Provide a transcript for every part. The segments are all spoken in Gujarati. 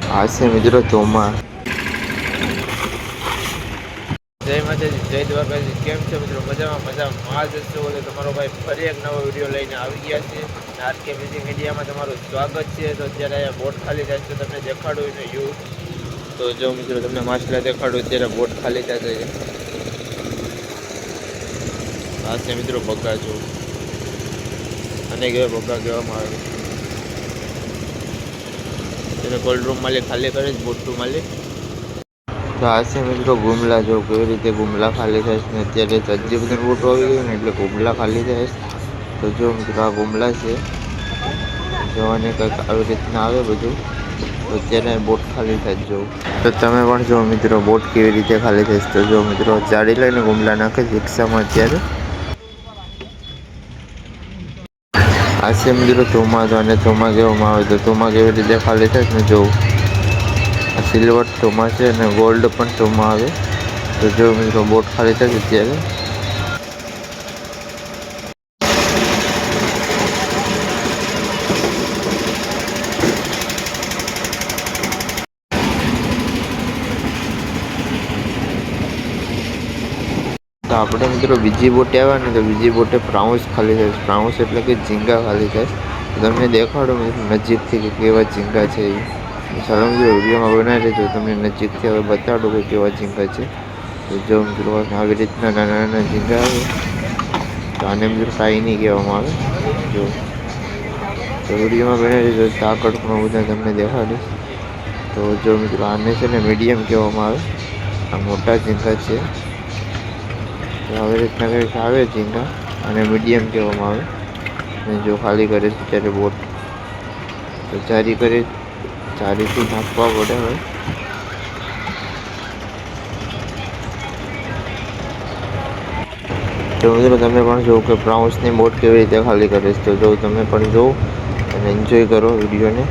હાસ્ય મિત્રો ચોમા જય માતાજી, જય દ્વારકાજી. કેમ છે મિત્રો? મજામાં આજ હશે બોલે તમારો ભાઈ ફરી એક નવો વિડીયો લઈને આવી ગયા છે. આરકે મ્યુઝિક મીડિયામાં તમારું સ્વાગત છે. તો અત્યારે અહીંયા બોટ ખાલી થાય છે, તમને દેખાડું ને યુ તો જો મિત્રો તમને માછલા દેખાડું અત્યારે બોટ ખાલી થાય છે. આ છે મિત્રો બગા જો અને કેવા બગા કહેવામાં આવે તેને કોલ્ડ રૂમ માલિક ખાલી કરે છે, બોટનું માલિક. તો હાસ્ય મિત્રો ગુમલા જો કેવી રીતે ગુમલા ખાલી થાય છે ને અત્યારે હજી બધી બોટો આવી ગઈ ને એટલે ગુમલા ખાલી થાય છે. તો જો મિત્રો આ ગુમલા છે, જોવાની કંઈક આવી રીતના આવે બધું. તો અત્યારે બોટ ખાલી થાય જો. તો તમે પણ જો મિત્રો બોટ કેવી રીતે ખાલી થાય છે. તો જો મિત્રો ચાડી લઈને ગુમલા નાખે છે રિક્ષામાં અત્યારે. હાસ્ય મિત્રો ચોમાસું અને ચોમા કહેવામાં આવે તો ચોમા કેવી રીતે ખાલી થાય ને જો. સિલ્વર ચોમા છે અને ગોલ્ડ પણ ચોમા આવે. તો જો મિત્રો બોટ ખાલી થાય છે અત્યારે. તો આપણે મિત્રો બીજી બોટે આવ્યા ને તો બીજી બોટે પ્રાઉન્સ ખાલી થાય છે. પ્રાઉન્સ એટલે કે ઝીંગા ખાલી થાય. તમને દેખાડો નજીકથી કે કેવા ઝીંગા છે એ. ચાલો મિત્રો વિડીયોમાં બનાવી લેજો, તમને નજીકથી હવે બતાડો કે કેવા ઝીંગા છે. તો જો મિત્રો આવી રીતના નાના નાના ઝીંગા આવે તો આને મિત્રો સાઈની કહેવામાં આવે. જો તો વિડીયોમાં બનાવી લેજો, આગળ પણ બધા તમને દેખાડીશ. તો જો મિત્રો આને છે ને મીડિયમ કહેવામાં આવે. આ મોટા ઝીંગા છે. આવી રીતના કંઈક આવે ઝીંગા અને મીડિયમ કહેવામાં આવે. અને જો ખાલી કરે છે ત્યારે બોટ તો ચારીથી નાખવા પડે હવે. તો મિત્રો તમે પણ જો કે પ્રાઉન્સની બોટ કેવી રીતે ખાલી કરે છે. તો જો તમે પણ જો અને એન્જોય કરો વિડીયોને.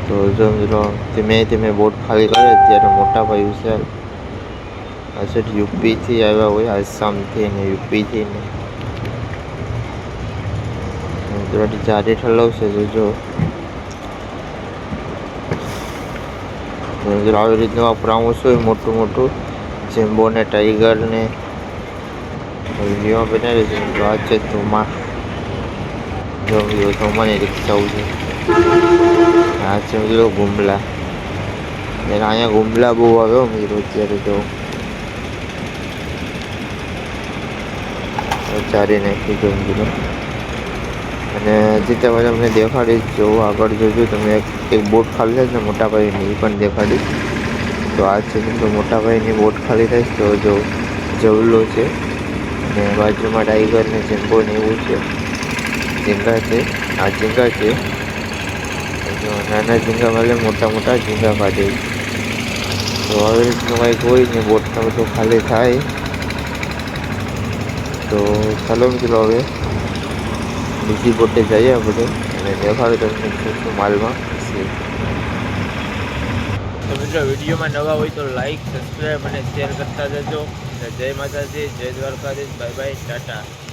તો જો મિત્રો ધીમે ધીમે બોટ ખાલી કરે ત્યારે મોટા ભાઈ વિશાલ અસર યુપીથી આવ્યા હોય, આસામથી ને યુપીથી ને થોડી જારી ઠલવશે. તો જો આવી રીતનું પ્રાઉન્સ હોય મોટું મોટું જેમ્બો ને ટાઈગર ને વિડીયોમાં બનાવી છે. તો આ છે ચોમા. જો ચોમાની રિક્ષાઓ છે. આ છે મિત્રો ગુમલા. અહીંયા ગુમલા બહુ આવ્યો મિત્રો અત્યારે તો ચારી નાખી જો મિત્રો. અને હજી તમે તમને દેખાડીશ જો આગળ જોજો તમે એક બોટ ખાલી થાય ને મોટા ભાઈની એ પણ દેખાડીશ. તો આ છે મિત્રો મોટા ભાઈની બોટ ખાલી થાય તો જો જવલો છે અને બાજુમાં ટાઈગર ને જેમ્બો ને એવું છે. ઝીંગા છે, આ ઝીંગા છે. જો નાના ઝીંગા મળે મોટા મોટા ઝીંગા કાઢે. તો આવી રીતનું કંઈક હોય ને બોટમાં બધું ખાલી થાય. તો ચાલો મિત્રો હવે બીજી બોટે જઈએ આપણે અને દેખાડો તમને શું માલમાં છે. તો મિત્રો વિડીયોમાં નવા હોય તો લાઈક, સબસ્ક્રાઈબ અને શેર કરતા જજો. જય માતાજી, જય દ્વારકાધીશ. Bye bye, Tata.